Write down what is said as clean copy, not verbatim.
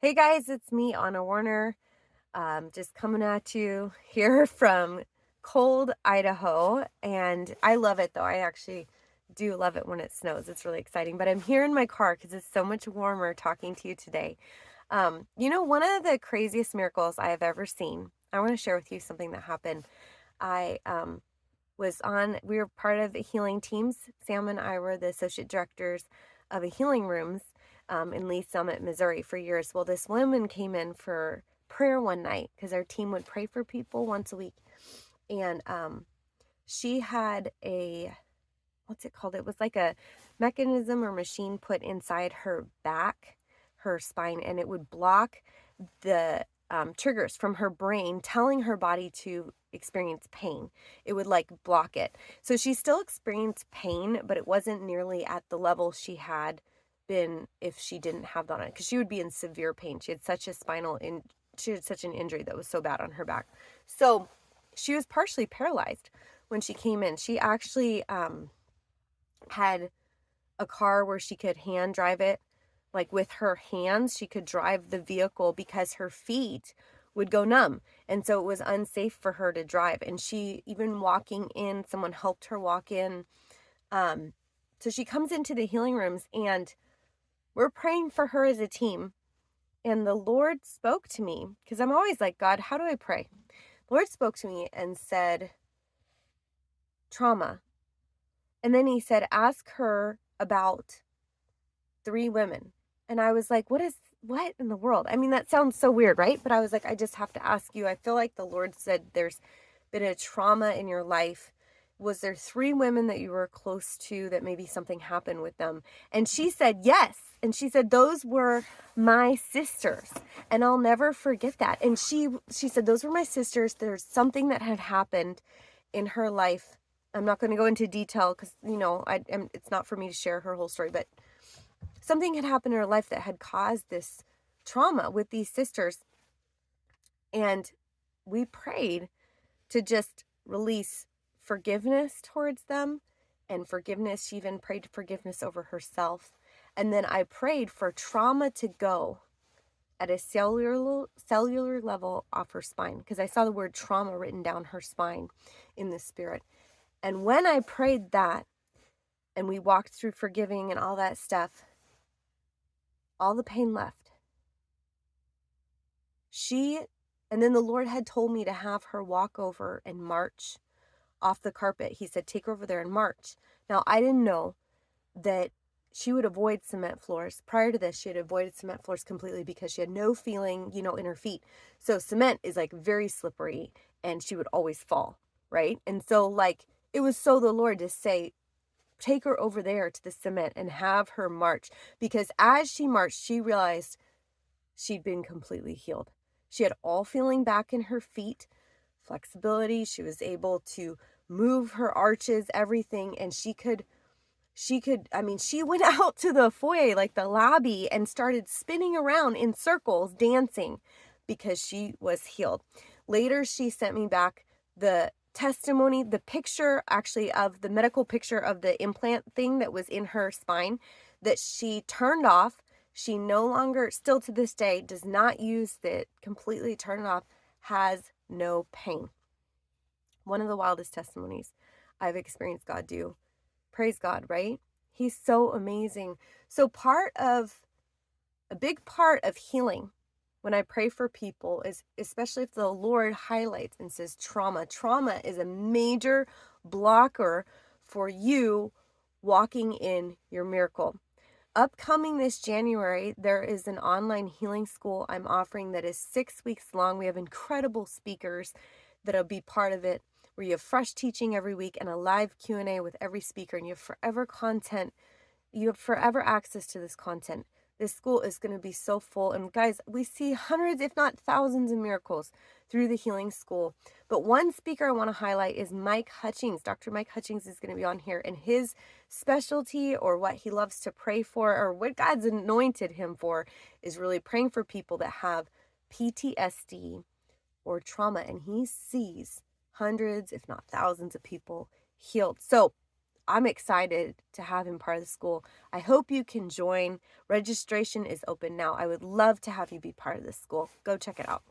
Hey guys, it's me, Anna Warner. Just coming at you here from cold Idaho. And I love it though. I actually do love it when it snows. It's really exciting. But I'm here in my car because it's so much warmer talking to you today. One of the craziest miracles I have ever seen, I want to share with you something that happened. I we were part of the healing teams. Sam and I were the associate directors of a healing rooms in Lee Summit, Missouri for years. Well, this woman came in for prayer one night because our team would pray for people once a week. And she had what's it called? It was like a mechanism or machine put inside her back, her spine, and it would block the triggers from her brain telling her body to experience pain. It would like block it. So she still experienced pain, but it wasn't nearly at the level she had been if she didn't have that on, because she would be in severe pain. She had such an injury that was so bad on her back. So she was partially paralyzed when she came in. She actually had a car where she could hand drive it, like with her hands she could drive the vehicle because her feet would go numb, and so it was unsafe for her to drive. And she, even walking in, someone helped her walk in. So she comes into the healing rooms and we're praying for her as a team, and the Lord spoke to me, because I'm always like, God, how do I pray? The Lord spoke to me and said, trauma. And then he said, ask her about 3 women. And I was like, what in the world? I mean, that sounds so weird, right? But I was like, I just have to ask you. I feel like the Lord said there's been a trauma in your life. Was there 3 women that you were close to that maybe something happened with them? And she said, yes. And she said, those were my sisters. And I'll never forget that. And she said, those were my sisters. There's something that had happened in her life. I'm not going to go into detail because, it's not for me to share her whole story, but something had happened in her life that had caused this trauma with these sisters. And we prayed to just release forgiveness towards them and forgiveness. She even prayed forgiveness over herself. And then I prayed for trauma to go at a cellular level off her spine, because I saw the word trauma written down her spine in the spirit. And when I prayed that and we walked through forgiving and all that stuff, all the pain left. And then the Lord had told me to have her walk over and march off the carpet. He said, take her over there and march. Now, I didn't know that she would avoid cement floors. Prior to this, she had avoided cement floors completely because she had no feeling, in her feet. So cement is like very slippery and she would always fall, right? And so it was so the Lord to say, take her over there to the cement and have her march, because as she marched, she realized she'd been completely healed. She had all feeling back in her feet, flexibility. She was able to move her arches, everything. And she went out to the foyer, like the lobby, and started spinning around in circles, dancing, because she was healed. Later, she sent me back the testimony, the picture actually of the medical picture of the implant thing that was in her spine that she turned off. She no longer, still to this day, does not use it, completely turn it off, has no pain. One of the wildest testimonies I've experienced God do. Praise God, right? He's so amazing. So a big part of healing when I pray for people is, especially if the Lord highlights and says trauma is a major blocker for you walking in your miracle. Upcoming this January, there is an online healing school I'm offering that is 6 weeks long. We have incredible speakers that'll be part of it, where you have fresh teaching every week and a live Q&A with every speaker, and you have forever content. You have forever access to this content. This school is going to be so full. And guys, we see hundreds, if not thousands, of miracles through the healing school. But one speaker I want to highlight is Mike Hutchings. Dr. Mike Hutchings is going to be on here, and his specialty, or what he loves to pray for, or what God's anointed him for, is really praying for people that have PTSD or trauma. And he sees hundreds, if not thousands, of people healed. So I'm excited to have him part of the school. I hope you can join. Registration is open now. I would love to have you be part of this school. Go check it out.